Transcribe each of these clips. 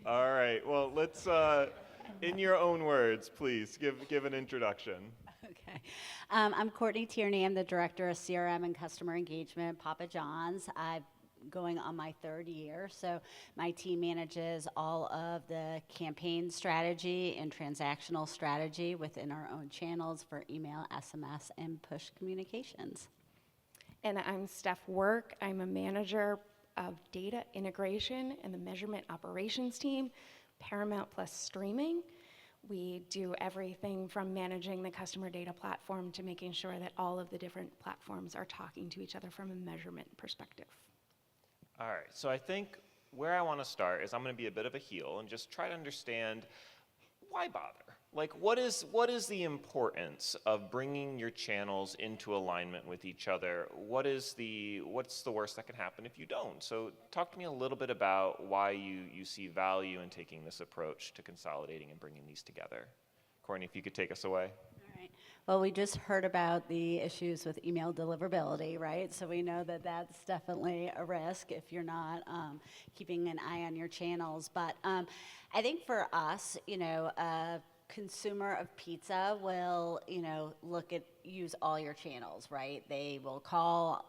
All right, well, let's, in your own words, please, give an introduction. Okay. I'm Courtney Tierney. I'm the Director of CRM and Customer Engagement at Papa John's. I'm going on my third year, so my team manages all of the campaign strategy and transactional strategy within our own channels for email, SMS, and push communications. And I'm Stef Work. I'm a manager of data integration in the measurement operations team, Paramount plus streaming. We do everything from managing the customer data platform to making sure that all of the different platforms are talking to each other from a measurement perspective. All right, so I think where I want to start is I'm going to be a bit of a heel and just try to understand why bother? Like, what is the importance of bringing your channels into alignment with each other? What's the worst that can happen if you don't? So talk to me a little bit about why you see value in taking this approach to consolidating and bringing these together. Courtney, if you could take us away. All right. Well, we just heard about the issues with email deliverability, right? So we know that that's definitely a risk if you're not keeping an eye on your channels. But I think for us, consumer of pizza will, use all your channels, right? They will call,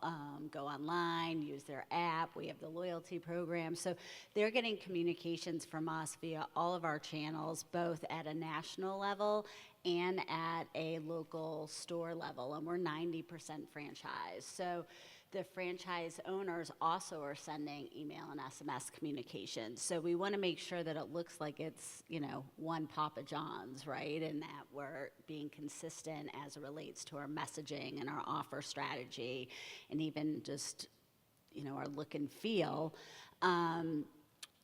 go online, use their app. We have the loyalty program. So they're getting communications from us via all of our channels, both at a national level and at a local store level. And we're 90% franchise. So the franchise owners also are sending email and SMS communications. So we want to make sure that it looks like it's, one Papa John's, right? And that we're being consistent as it relates to our messaging and our offer strategy and even just, our look and feel.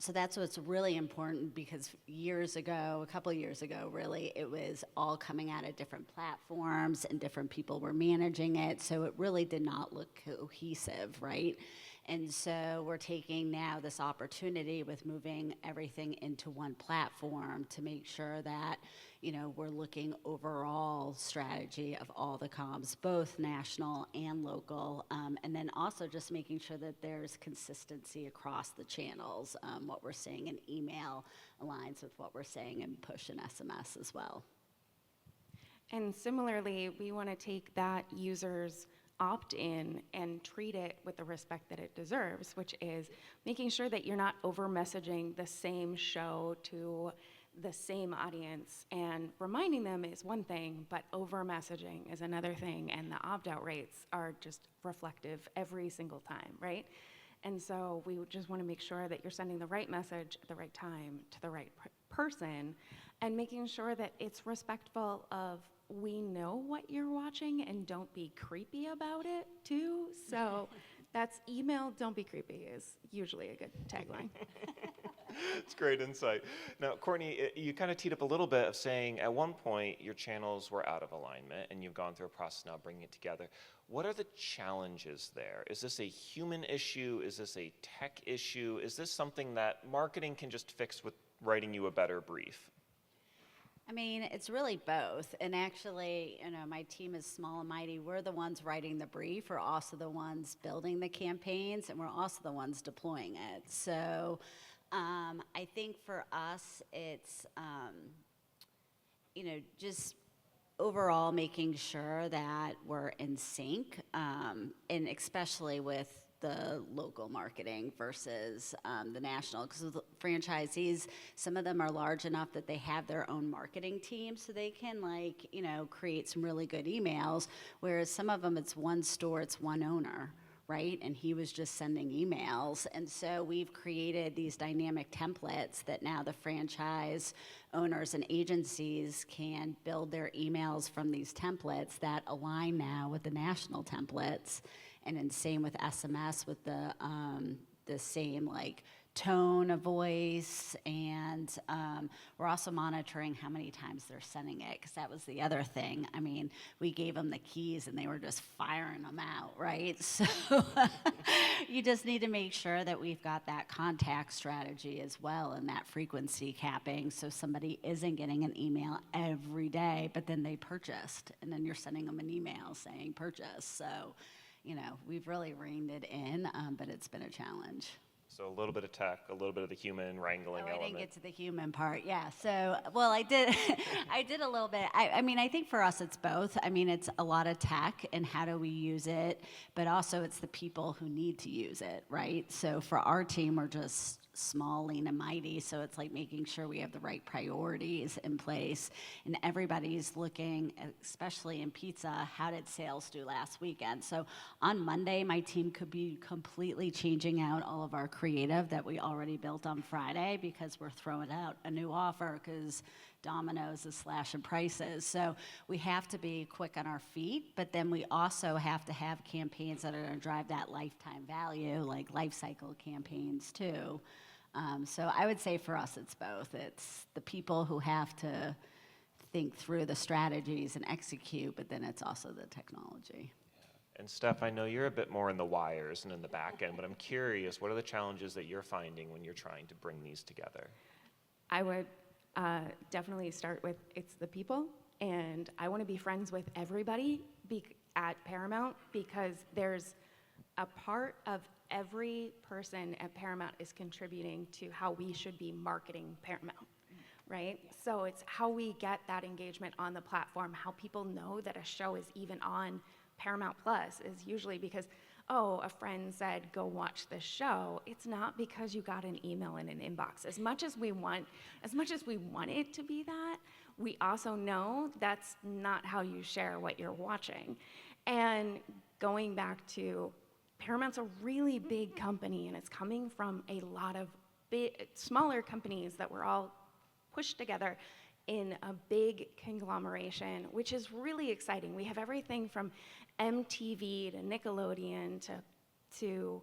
So that's what's really important because a couple of years ago, really, it was all coming out of different platforms and different people were managing it. So it really did not look cohesive, right? And so we're taking now this opportunity with moving everything into one platform to make sure that, we're looking overall strategy of all the comms, both national and local, and then also just making sure that there's consistency across the channels. What we're saying in email aligns with what we're saying in push and SMS as well. And similarly, we want to take that user's opt-in and treat it with the respect that it deserves, which is making sure that you're not over-messaging the same show to the same audience, and reminding them is one thing, but over-messaging is another thing, and the opt-out rates are just reflective every single time, right? And so we just want to make sure that you're sending the right message at the right time to the right person, and making sure that it's respectful of we know what you're watching and don't be creepy about it too. So that's email, don't be creepy is usually a good tagline. It's great insight. Now, Courtney, you kind of teed up a little bit of saying at one point your channels were out of alignment and you've gone through a process now bringing it together. What are the challenges there? Is this a human issue? Is this a tech issue? Is this something that marketing can just fix with writing you a better brief? I mean, it's really both. And actually, my team is small and mighty. We're the ones writing the brief. We're also the ones building the campaigns, and we're also the ones deploying it. So I think for us, it's, just overall making sure that we're in sync, and especially with the local marketing versus the national, because the franchisees, some of them are large enough that they have their own marketing team, so they can create some really good emails, whereas some of them it's one store, it's one owner, right? And he was just sending emails. And so we've created these dynamic templates that now the franchise owners and agencies can build their emails from these templates that align now with the national templates. And then same with SMS with the same tone of voice, and we're also monitoring how many times they're sending it, because that was the other thing. I mean, we gave them the keys and they were just firing them out, right? So you just need to make sure that we've got that contact strategy as well and that frequency capping, so somebody isn't getting an email every day, but then they purchased, and then you're sending them an email saying purchase. So, we've really reined it in, but it's been a challenge. So a little bit of tech, a little bit of the human wrangling Oh, I element. didn't get to the human part. Yeah. So, well, I did. I did a little bit. I mean, I think for us, it's both. I mean, it's a lot of tech and how do we use it, but also it's the people who need to use it, right? So for our team, we're just small, lean, and mighty. So it's like making sure we have the right priorities in place, and everybody's looking, especially in pizza, how did sales do last weekend? So on Monday, my team could be completely changing out all of our creative that we already built on Friday because we're throwing out a new offer because Domino's is slashing prices. So we have to be quick on our feet, but then we also have to have campaigns that are going to drive that lifetime value, like life cycle campaigns too. So I would say for us, it's both. It's the people who have to think through the strategies and execute, but then it's also the technology. And Steph, I know you're a bit more in the wires and in the back end, but I'm curious, what are the challenges that you're finding when you're trying to bring these together? I would definitely start with it's the people, and I want to be friends with everybody at Paramount because there's a part of every person at Paramount is contributing to how we should be marketing Paramount, right? So it's how we get that engagement on the platform, how people know that a show is even on Paramount Plus is usually because, oh, a friend said, go watch this show. It's not because you got an email in an inbox. As much as we want it to be that, we also know that's not how you share what you're watching. And going back to Paramount's a really big company, and it's coming from a lot of smaller companies that were all pushed together in a big conglomeration, which is really exciting. We have everything from MTV to Nickelodeon to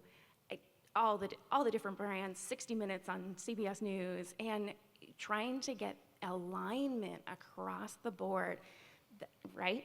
all the different brands, 60 Minutes on CBS News, and trying to get alignment across the board, right,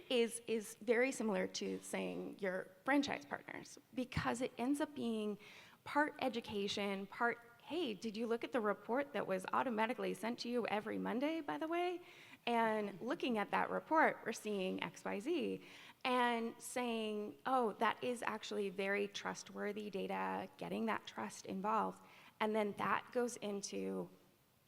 is very similar to saying your franchise partners, because it ends up being part education, part, hey, did you look at the report that was automatically sent to you every Monday, by the way? And looking at that report, we're seeing XYZ, and saying, oh, that is actually very trustworthy data, getting that trust involved. And then that goes into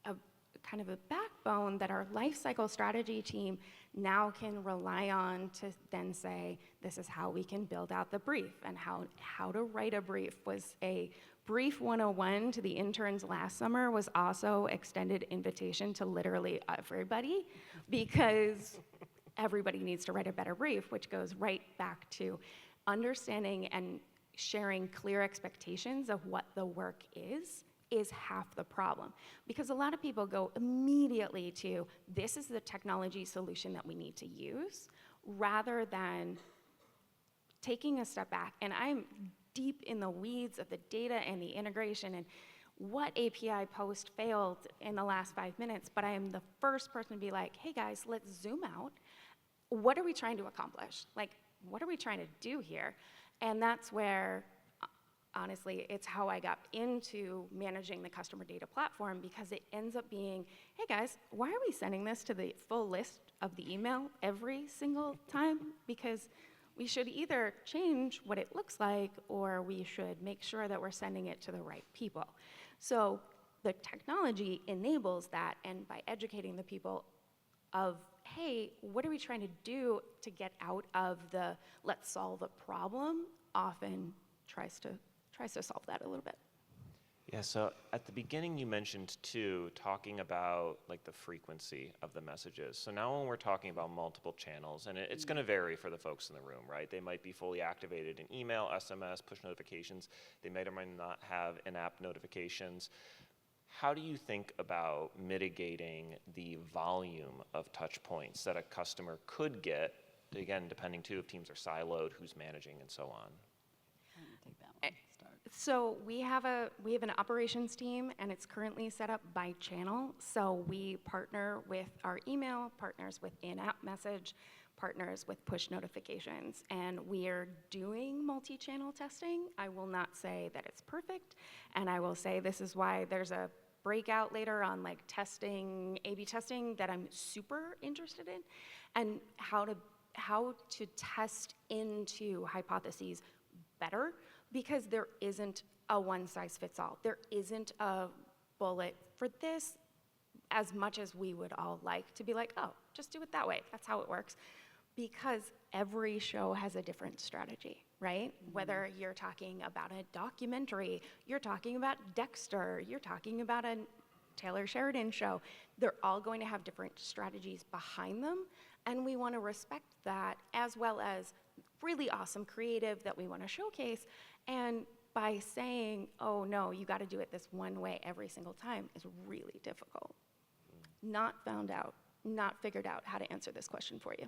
a kind of a backbone that our life cycle strategy team now can rely on to then say, this is how we can build out the brief, and how to write a brief was a Brief 101 to the interns last summer was also extended invitation to literally everybody, because everybody needs to write a better brief, which goes right back to understanding and sharing clear expectations of what the work is half the problem. Because a lot of people go immediately to, this is the technology solution that we need to use, rather than taking a step back. And I'm deep in the weeds of the data and the integration and what API post failed in the last 5 minutes, but I am the first person to be like, hey guys, let's zoom out. What are we trying to accomplish? Like, what are we trying to do here? And that's where, honestly, it's how I got into managing the customer data platform, because it ends up being, hey guys, why are we sending this to the full list of the email every single time? Because we should either change what it looks like, or we should make sure that we're sending it to the right people. So the technology enables that, and by educating the people of, hey, what are we trying to do to get out of the let's solve a problem, often tries to solve that a little bit. Yeah, so at the beginning you mentioned too, talking about like the frequency of the messages. So now when we're talking about multiple channels, and it's going to vary for the folks in the room, right? They might be fully activated in email, SMS, push notifications. They might or might not have in-app notifications. How do you think about mitigating the volume of touch points that a customer could get, again, depending too if teams are siloed, who's managing, and so on? Take that one. Start. So we have an operations team, and it's currently set up by channel. So we partner with our email, partners with in-app message, partners with push notifications, and we are doing multi-channel testing. I will not say that it's perfect, and I will say this is why there's a breakout later on like testing, A/B testing, that I'm super interested in, and how to test into hypotheses better, because there isn't a one-size-fits-all. There isn't a bullet for this, as much as we would all like to be like, oh, just do it that way. That's how it works. Because every show has a different strategy, right? Whether you're talking about a documentary, you're talking about Dexter, you're talking about a Taylor Sheridan show, they're all going to have different strategies behind them, and we want to respect that, as well as really awesome creative that we want to showcase. And by saying, oh no, you got to do it this one way every single time is really difficult. Not figured out how to answer this question for you.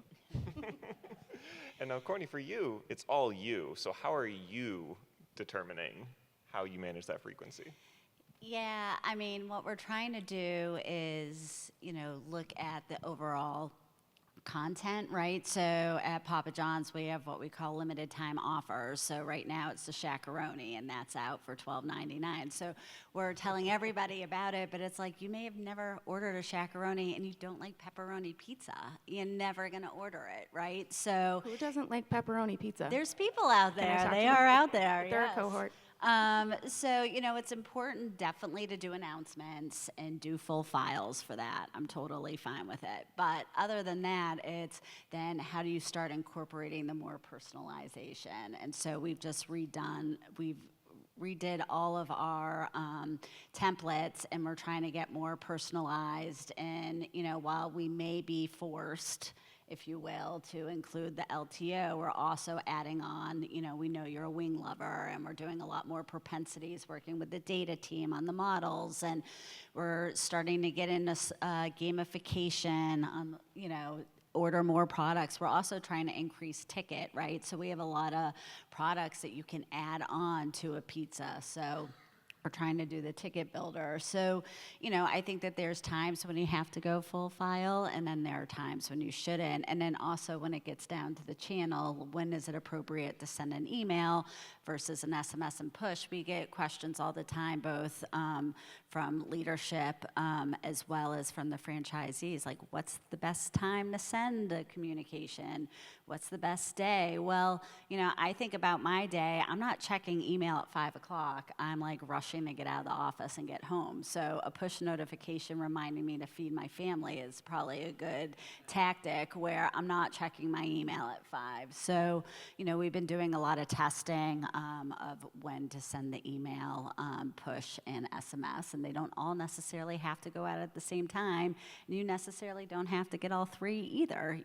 And now, Courtney, for you, it's all you. So how are you determining how you manage that frequency? Yeah, I mean, what we're trying to do is, look at the overall content, right? So at Papa John's, we have what we call limited time offers. So right now it's the Shakaroni, and that's out for $12.99. So we're telling everybody about it, but it's like, you may have never ordered a Shakaroni and you don't like pepperoni pizza. You're never gonna order it, right? So Who doesn't like pepperoni pizza? there's people out Can I there. talk They to them? are out there. They're yes. a cohort. So, it's important definitely to do announcements and do full files for that. I'm totally fine with it. But other than that, it's then how do you start incorporating the more personalization? And so we've redid all of our templates, and we're trying to get more personalized. And, while we may be forced, if you will, to include the LTO, we're also adding on, we know you're a wing lover, and we're doing a lot more propensities, working with the data team on the models, and we're starting to get into gamification, order more products. We're also trying to increase ticket, right? So we have a lot of products that you can add on to a pizza. So we're trying to do the ticket builder. So, I think that there's times when you have to go full file, and then there are times when you shouldn't. And then also when it gets down to the channel, when is it appropriate to send an email versus an SMS and push? We get questions all the time, both from leadership as well as from the franchisees, like, what's the best time to send a communication? What's the best day? Well, I think about my day. I'm not checking email at 5 o'clock. I'm like rushing to get out of the office and get home. So a push notification reminding me to feed my family is probably a good tactic, where I'm not checking my email at 5. So, we've been doing a lot of testing of when to send the email, push, and SMS, and they don't all necessarily have to go out at the same time. And you necessarily don't have to get all three either,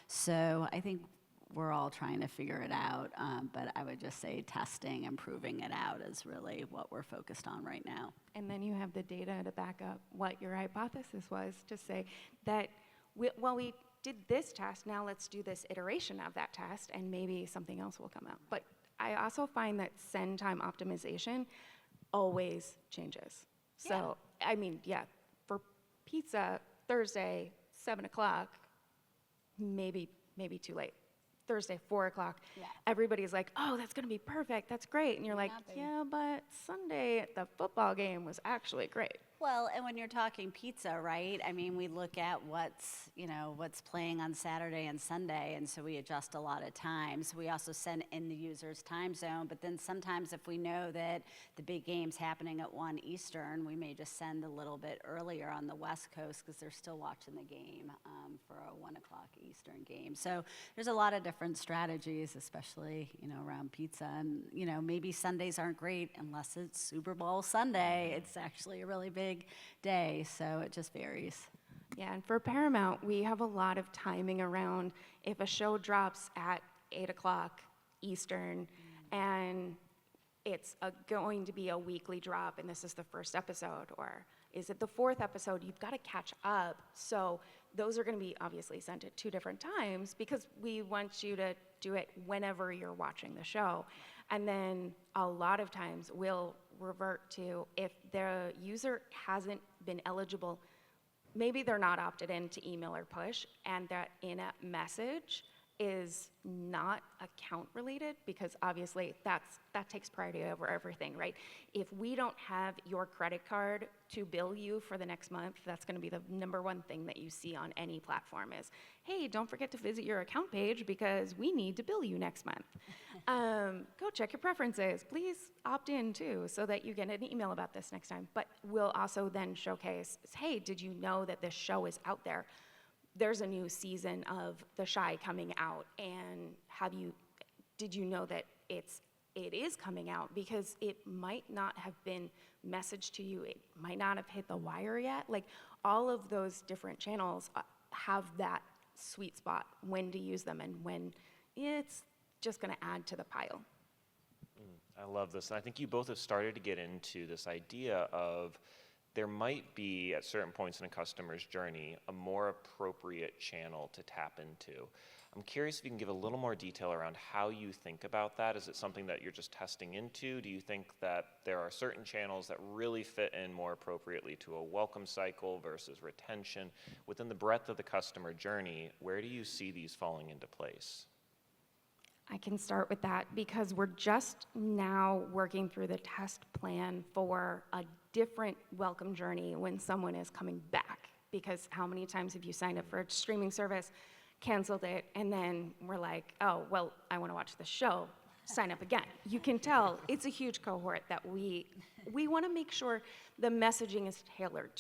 So I think we're all trying to figure it out, but I would just say testing and proving it out is really what we're focused on right now. And then you have the data to back up what your hypothesis was, to say that, we did this test, now let's do this iteration of that test, and maybe something else will come out. But I also find that send time optimization always changes. So, for pizza, Thursday, 7 o'clock, maybe too late. Thursday, 4 o'clock, Yeah. everybody's like, oh, that's gonna be perfect, that's great. And you're like, Nothing. yeah, but Sunday at the football game was actually great. Well, and when you're talking pizza, right? I mean, we look at what's playing on Saturday and Sunday, and so we adjust a lot of times. We also send in the user's time zone, but then sometimes if we know that the big game's happening at 1 Eastern, we may just send a little bit earlier on the West Coast because they're still watching the game for a 1 o'clock Eastern game. So there's a lot of different strategies, especially, around pizza. And, maybe Sundays aren't great unless it's Super Bowl Sunday. It's actually a really big day, so it just varies. Yeah, and for Paramount, we have a lot of timing around if a show drops at 8 o'clock Eastern, and it's going to be a weekly drop, and this is the first episode, or is it the 4th episode? You've got to catch up. So those are going to be obviously sent at 2 different times, because we want you to do it whenever you're watching the show. And then a lot of times we'll revert to, if the user hasn't been eligible, maybe they're not opted in to email or push, and that in a message, is not account related, because obviously that takes priority over everything, right? If we don't have your credit card to bill you for the next month, that's gonna be the number one thing that you see on any platform is, hey, don't forget to visit your account page because we need to bill you next month. Go check your preferences. Please opt in too, so that you get an email about this next time. But we'll also then showcase, hey, did you know that this show is out there? There's a new season of The Chi coming out, and did you know that it is coming out? Because it might not have been messaged to you, it might not have hit the wire yet. Like, all of those different channels have that sweet spot, when to use them and when it's just gonna add to the pile. I love this. And I think you both have started to get into this idea of there might be, at certain points in a customer's journey, a more appropriate channel to tap into. I'm curious if you can give a little more detail around how you think about that. Is it something that you're just testing into? Do you think that there are certain channels that really fit in more appropriately to a welcome cycle versus retention? Within the breadth of the customer journey, where do you see these falling into place? I can start with that because we're just now working through the test plan for a different welcome journey when someone is coming back. Because how many times have you signed up for a streaming service, canceled it, and then we're like, oh, well, I want to watch the show, sign up again. You can tell it's a huge cohort that we want to make sure the messaging is tailored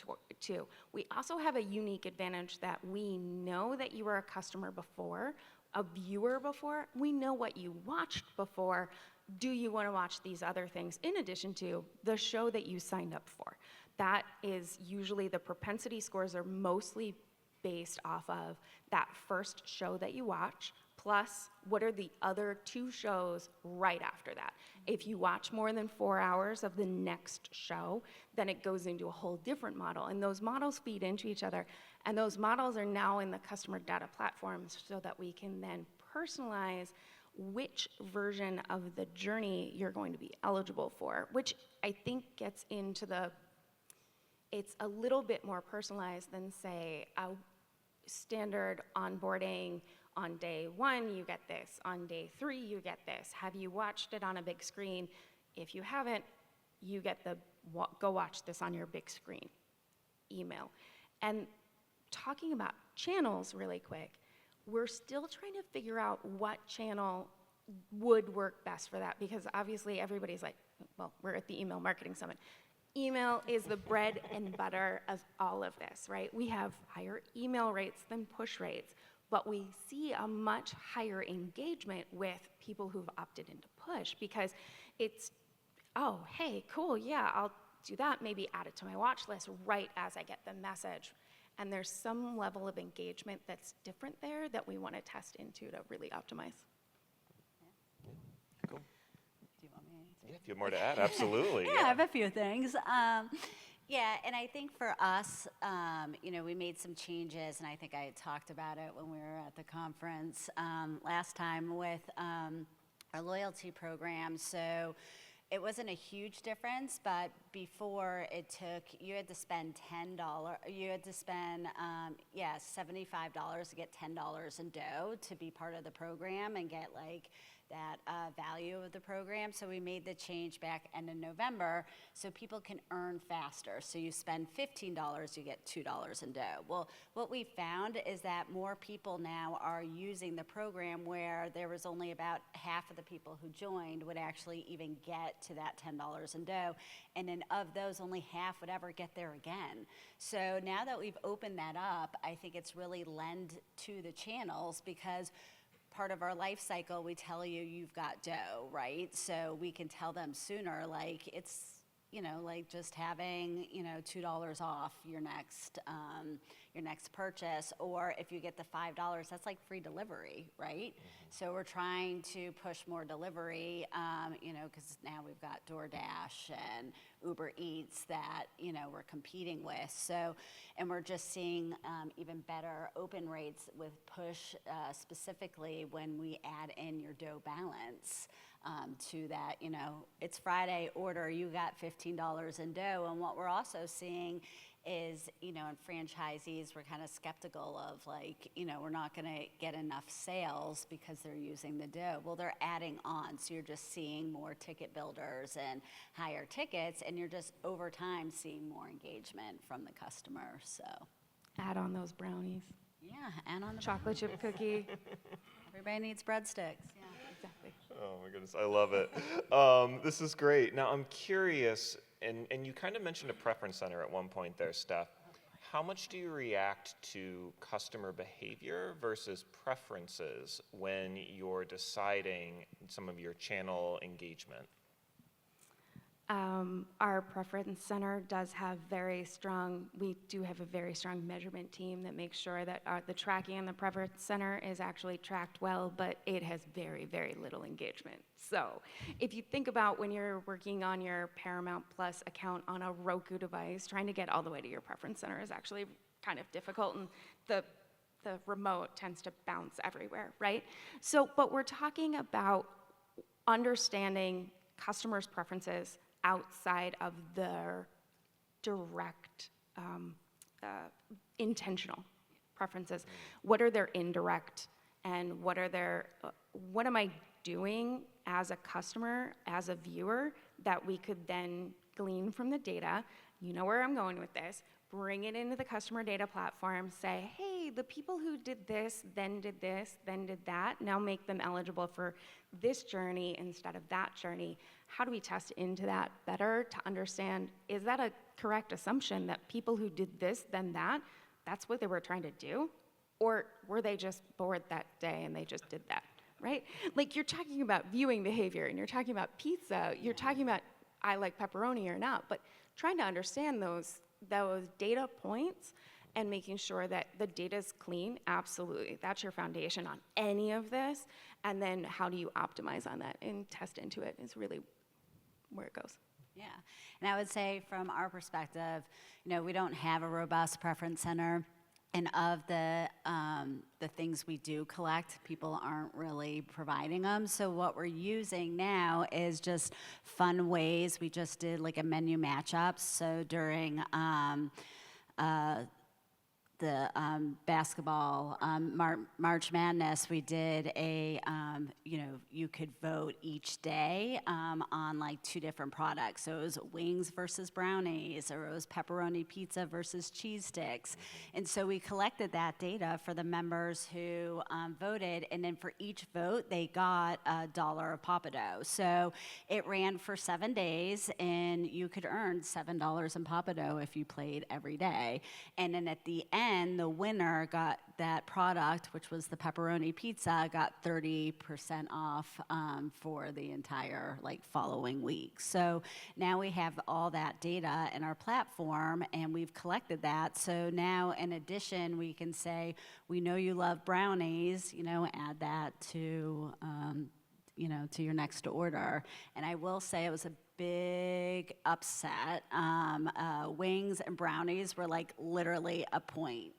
to. We also have a unique advantage that we know that you were a customer before, a viewer before. We know what you watched before. Do you want to watch these other things in addition to the show that you signed up for? That is usually, the propensity scores are mostly based off of that first show that you watch, plus what are the other 2 shows right after that. If you watch more than 4 hours of the next show, then it goes into a whole different model, and those models feed into each other, and those models are now in the customer data platforms so that we can then personalize which version of the journey you're going to be eligible for, which I think gets into it's a little bit more personalized than, say, a standard onboarding. On day 1, you get this. On day 3, you get this. Have you watched it on a big screen? If you haven't, you get the go watch this on your big screen email. And talking about channels really quick, we're still trying to figure out what channel would work best for that, because obviously everybody's like, well, we're at the Email Marketing Summit. Email is the bread and butter of all of this, right? We have higher email rates than push rates, but we see a much higher engagement with people who've opted into push, because it's, oh, hey, cool, yeah, I'll do that, maybe add it to my watch list right as I get the message. And there's some level of engagement that's different there that we want to test into to really optimize. Cool. Do you want me to answer? Yeah, if you have more to add, absolutely. Yeah, I have a few things. Yeah, and I think for us, we made some changes, and I think I had talked about it when we were at the conference last time with our loyalty program. So it wasn't a huge difference, but before you had to spend $75 to get $10 in dough to be part of the program and get like that value of the program. So we made the change back end of November so people can earn faster. So you spend $15, you get $2 in dough. Well, what we found is that more people now are using the program, where there was only about half of the people who joined would actually even get to that $10 in dough. And then of those, only half would ever get there again. So now that we've opened that up, I think it's really lend to the channels, because part of our life cycle, we tell you you've got dough, right? So we can tell them sooner, like it's, like just having, $2 off your next purchase, or if you get the $5, that's like free delivery, right? Mm-hmm. So we're trying to push more delivery, because now we've got DoorDash and Uber Eats that, we're competing with. So, and we're just seeing even better open rates with push, specifically when we add in your dough balance. to that, it's Friday, order, you got $15 in dough. And what we're also seeing is, in franchisees, we're kind of skeptical of like, we're not going to get enough sales because they're using the dough. Well, they're adding on. So you're just seeing more ticket builders and higher tickets, and you're just over time seeing more engagement from the customer. So Add on those brownies. yeah, and on the Chocolate chip cookie. everybody needs breadsticks. Yeah. Exactly. Oh my goodness, I love it. This is great. Now I'm curious, and you kind of mentioned a preference center at one point there, Steph. How much do you react to customer behavior versus preferences when you're deciding some of your channel engagement? Our preference center does have we do have a very strong measurement team that makes sure that the tracking in the preference center is actually tracked well, but it has very, very little engagement. So if you think about when you're working on your Paramount Plus account on a Roku device, trying to get all the way to your preference center is actually kind of difficult, and the remote tends to bounce everywhere, right? So, but we're talking about understanding customers' preferences outside of their direct intentional preferences. What are their indirect, and what am I doing as a customer, as a viewer, that we could then glean from the data? You know where I'm going with this. Bring it into the customer data platform, say, hey, the people who did this, then did that, now make them eligible for this journey instead of that journey. How do we test into that better to understand, is that a correct assumption that people who did this, then that's what they were trying to do? Or were they just bored that day and they just did that, right? Like, you're talking about viewing behavior, and you're talking about pizza, you're talking about I like pepperoni or not, but trying to understand those data points and making sure that the data's clean, absolutely. That's your foundation on any of this. And then how do you optimize on that and test into it is really where it goes. Yeah, and I would say from our perspective, we don't have a robust preference center. And of the things we do collect, people aren't really providing them. So what we're using now is just fun ways. We just did like a menu matchup. So during the basketball March Madness, we did a, you could vote each day on like 2 different products. So it was wings versus brownies, or it was pepperoni pizza versus cheese sticks. And so we collected that data for the members who voted, and then for each vote, they got $1 of Papa Dough. So it ran for 7 days, and you could earn $7 in Papa Dough if you played every day. And then at the end, the winner got that product, which was the pepperoni pizza, got 30% off for the entire following week. So now we have all that data in our platform, and we've collected that. So now, in addition, we can say, we know you love brownies, add that to to your next order. And I will say it was a big upset. Wings and brownies were literally a point.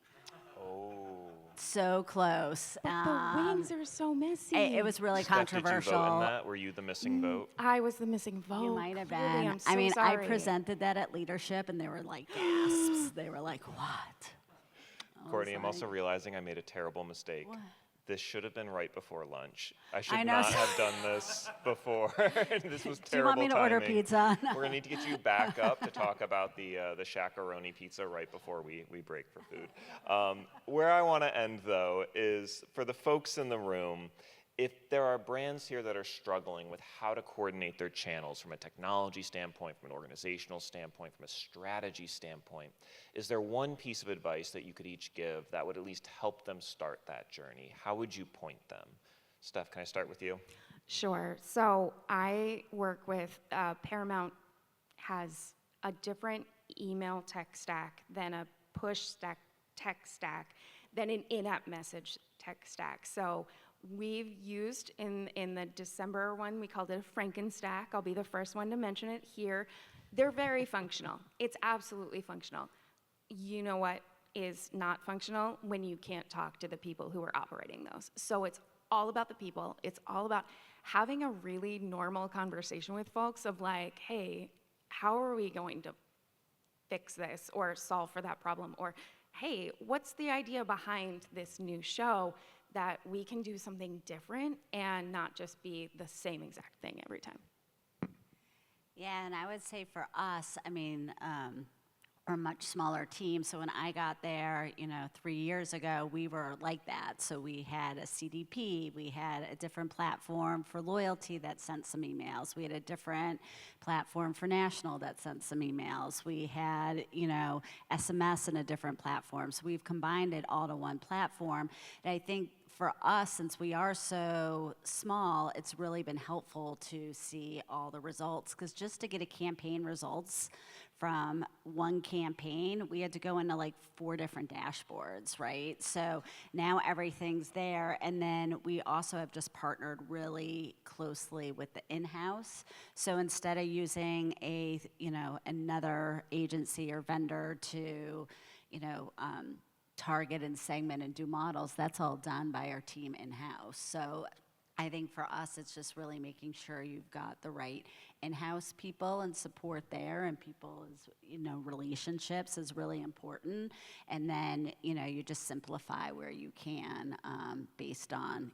Oh. So close. But the wings are so messy. It was really Steph, controversial. did you vote in that? Were you the missing vote? I was the missing vote. You might have Clearly, been. I'm so I sorry. presented that at leadership, and they were like gasps. They were like, "What?" Courtney, I'm also realizing I made a terrible mistake. What? This should have been right before lunch. I should I know. not have done this before. This was terrible timing. Do you want me to order pizza? We're gonna need to get you back up to talk about the Shakaroni pizza right before we break for food. Where I want to end though is for the folks in the room. If there are brands here that are struggling with how to coordinate their channels from a technology standpoint, from an organizational standpoint, from a strategy standpoint, is there one piece of advice that you could each give that would at least help them start that journey? How would you point them? Steph, can I start with you? Sure. So I work with Paramount has a different email tech stack than a push tech stack than an in-app message tech stack. So we've used in the December one, we called it a Frankenstack. I'll be the first one to mention it here. They're very functional. It's absolutely functional. You know what is not functional? When you can't talk to the people who are operating those. So it's all about the people. It's all about having a really normal conversation with folks of like, hey, how are we going to fix this or solve for that problem? Or, hey, what's the idea behind this new show that we can do something different and not just be the same exact thing every time? Yeah, and I would say for us, I mean, we're a much smaller team. So when I got there, 3 years ago, we were like that. So we had a CDP, we had a different platform for loyalty that sent some emails. We had a different platform for national that sent some emails. We had, SMS in a different platform. So we've combined it all to one platform. And I think for us, since we are so small, it's really been helpful to see all the results. Because just to get a campaign results from one campaign, we had to go into like 4 different dashboards, right? So now everything's there. And then we also have just partnered really closely with the in-house. So instead of using another agency or vendor to, target and segment and do models, that's all done by our team in-house. So I think for us, it's just really making sure you've got the right in-house people and support there, and people's, relationships is really important. And then, you just simplify where you can based on,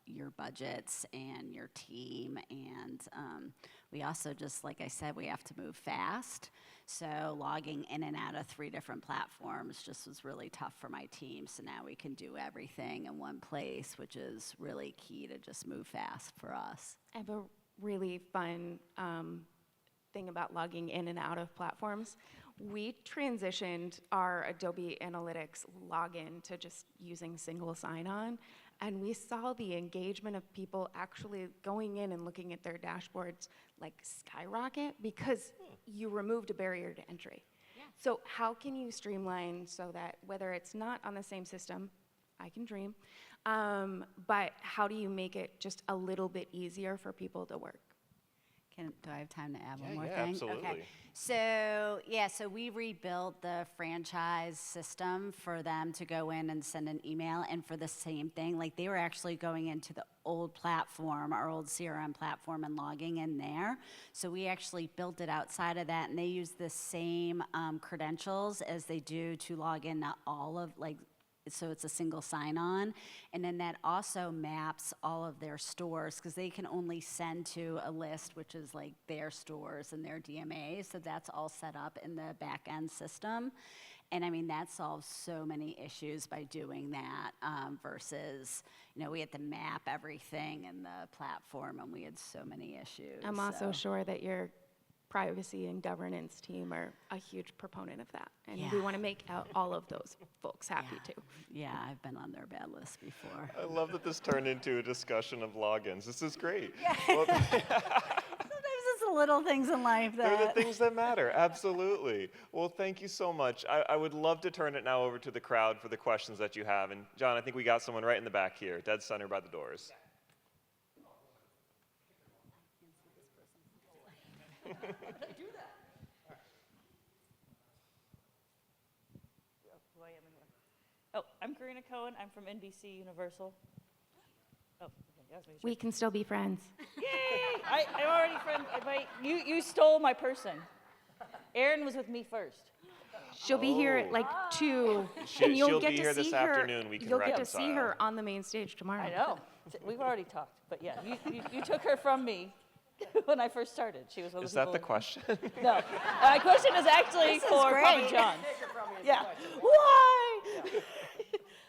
your budgets and your team. And we also just, like I said, we have to move fast. So logging in and out of 3 different platforms just was really tough for my team. So now we can do everything in one place, which is really key to just move fast for us. I have a really fun thing about logging in and out of platforms. We transitioned our Adobe Analytics login to just using single sign-on, and we saw the engagement of people actually going in and looking at their dashboards like skyrocket because you removed a barrier to entry. Yeah. So how can you streamline so that whether it's not on the same system, I can dream, but how do you make it just a little bit easier for people to work? Do I have time to add one more yeah, thing? absolutely. Okay. So we rebuilt the franchise system for them to go in and send an email, and for the same thing, like they were actually going into the old platform, our old CRM platform, and logging in there. So we actually built it outside of that, and they use the same credentials as they do to log in to all of, so it's a single sign-on, and then that also maps all of their stores because they can only send to a list, which is like their stores and their DMAs, so that's all set up in the back-end system. And I mean, that solves so many issues by doing that versus, we had to map everything in the platform, and we had so many issues. I'm also sure that your privacy and governance team are a huge proponent of that. And we want to make all of those folks happy too. Yeah, I've been on their bad list before. I love that this turned into a discussion of logins. This is great. Yeah. Well, Sometimes it's the little things in life that... they're the things that matter, absolutely. Well, thank you so much. I would love to turn it now over to the crowd for the questions that you have. And John, I think we got someone right in the back here, dead center by the doors. Oh, I'm Karina Cohen. I'm from NBC Universal. Oh, okay, that was me. We can still be friends. Yay! I'm already friends. You stole my person. Erin was with me first. She'll be here at like 2, and She'll be here this afternoon. We can You'll reconcile. get to see her on the main stage tomorrow. I know. We've already talked, but yeah, you took her from me when I first started. She was one of Is the that the people. question? No, my question is actually This is for Papa great. John's. Yeah. Why?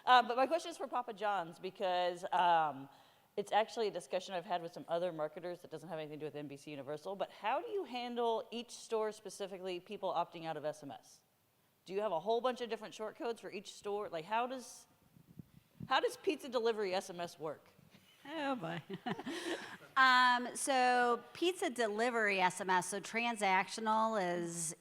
But my question is for Papa John's because it's actually a discussion I've had with some other marketers that doesn't have anything to do with NBC Universal. But how do you handle each store specifically, people opting out of SMS? Do you have a whole bunch of different short codes for each store? Like, how does pizza delivery SMS work? Oh, boy. So pizza delivery SMS, so transactional is,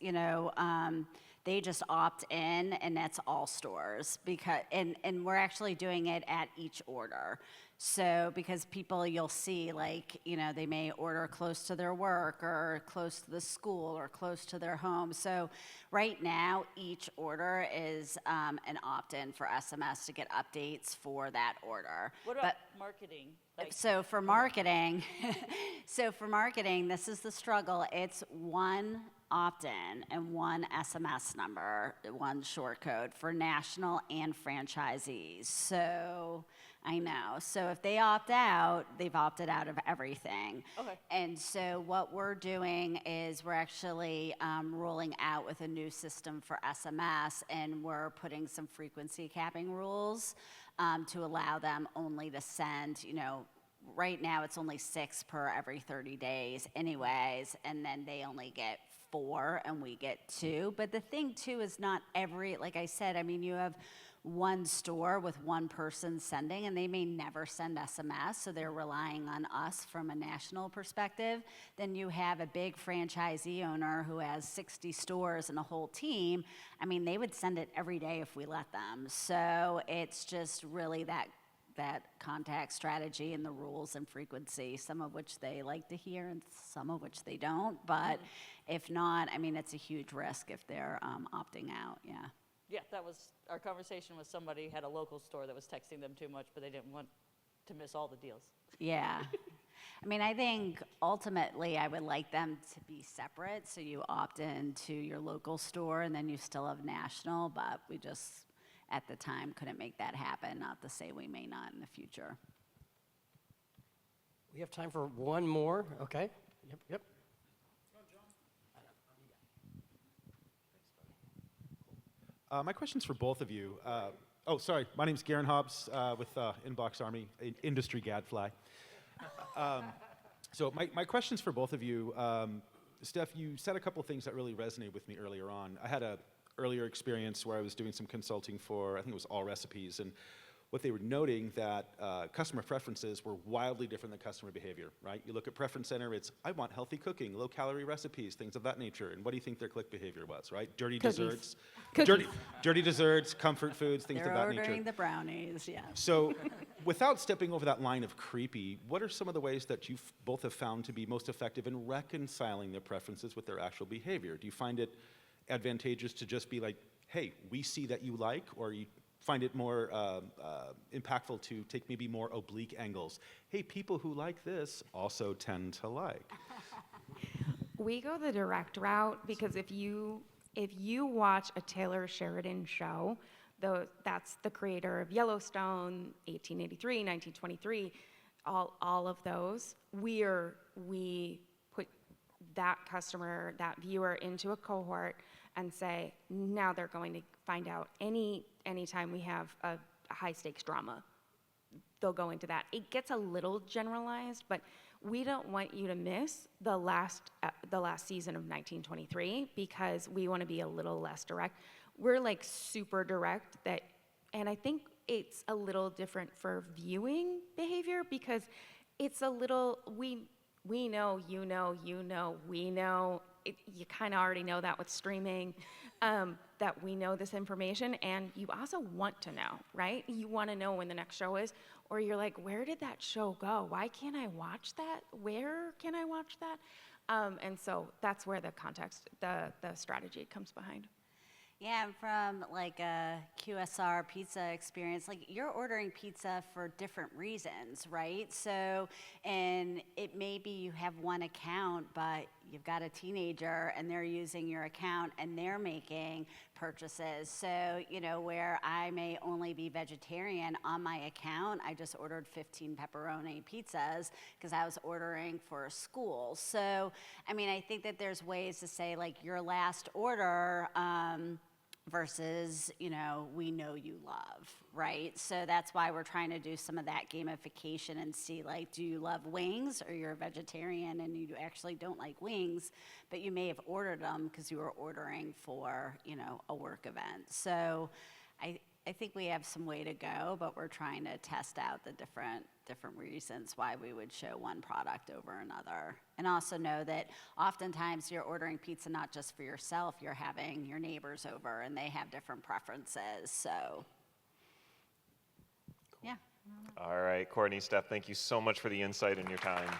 They just opt in, and that's all stores, because, and we're actually doing it at each order. So, because people, you'll see, like, you know, they may order close to their work or close to the school or close to their home. So right now, each order is an opt-in for SMS to get updates for that order. What about marketing? Like, So for marketing, this is the struggle. It's one opt-in and one SMS number, one short code for national and franchisees. So I know. So if they opt out, they've opted out of everything. Okay. And so what we're doing is we're actually rolling out with a new system for SMS, and we're putting some frequency capping rules to allow them only to send, you know, right now it's only 6 per every 30 days anyways, and then they only get 4 and we get 2. But the thing too is not every, like I said, I mean, you have one store with one person sending, and they may never send SMS, so they're relying on us from a national perspective. Then you have a big franchisee owner who has 60 stores and a whole team. I mean, they would send it every day if we let them. So it's just really that contact strategy and the rules and frequency, some of which they like to hear and some of which they don't. But if not, I mean, it's a huge risk if they're opting out, yeah. yeah, that was, our conversation with somebody who had a local store that was texting them too much, but they didn't want to miss all the deals. Yeah. I mean, I think ultimately I would like them to be separate, so you opt in to your local store and then you still have national, but we just, at the time, couldn't make that happen, not to say we may not in the future. We have time for one more, okay? Yep. My question's for both of you. Sorry, my name's Garen Hobbs with Inbox Army, industry gadfly. So my question's for both of you. Stef, you said a couple things that really resonated with me earlier on. I had a earlier experience where I was doing some consulting for, I think it was All Recipes, and what they were noting that customer preferences were wildly different than customer behavior, right? You look at Preference Center, it's, I want healthy cooking, low-calorie recipes, things of that nature. And what do you think their click behavior was, right? Dirty Cookies. desserts. Cookies. Dirty desserts, comfort foods, things They're of that nature. ordering the brownies, yeah. So without stepping over that line of creepy, what are some of the ways that you both have found to be most effective in reconciling their preferences with their actual behavior? Do you find it advantageous to just be like, hey, we see that you like, or you find it more impactful to take maybe more oblique angles? Hey, people who like this also tend to like. We go the direct route because if you watch a Taylor Sheridan show, that's the creator of Yellowstone, 1883, 1923, all of those, we put that customer, that viewer into a cohort and say, now they're going to find out anytime we have a high stakes drama, they'll go into that. It gets a little generalized, but we don't want you to miss the last season of 1923 because we want to be a little less direct. We're like super direct and I think it's a little different for viewing behavior because it's a little, we know, you know, we know, you kind of already know that with streaming, that we know this information, and you also want to know, right? You want to know when the next show is, or you're like, where did that show go? Why can't I watch that? Where can I watch that? And so that's where the context, the strategy comes behind. Yeah, and from like a QSR pizza experience, like you're ordering pizza for different reasons, right? So, and it may be you have one account, but you've got a teenager and they're using your account and they're making purchases. So, you know, where I may only be vegetarian on my account, I just ordered 15 pepperoni pizzas because I was ordering for a school. So, I mean, I think that there's ways to say like your last order, versus, you know, we know you love, right? So that's why we're trying to do some of that gamification and see, like, do you love wings or you're a vegetarian and you actually don't like wings, but you may have ordered them because you were ordering for, you know, a work event. So I think we have some way to go, but we're trying to test out the different reasons why we would show one product over another. And also know that oftentimes you're ordering pizza not just for yourself, you're having your neighbors over and they have different preferences, so. Yeah. All right, Courtney, Steph, thank you so much for the insight and your time.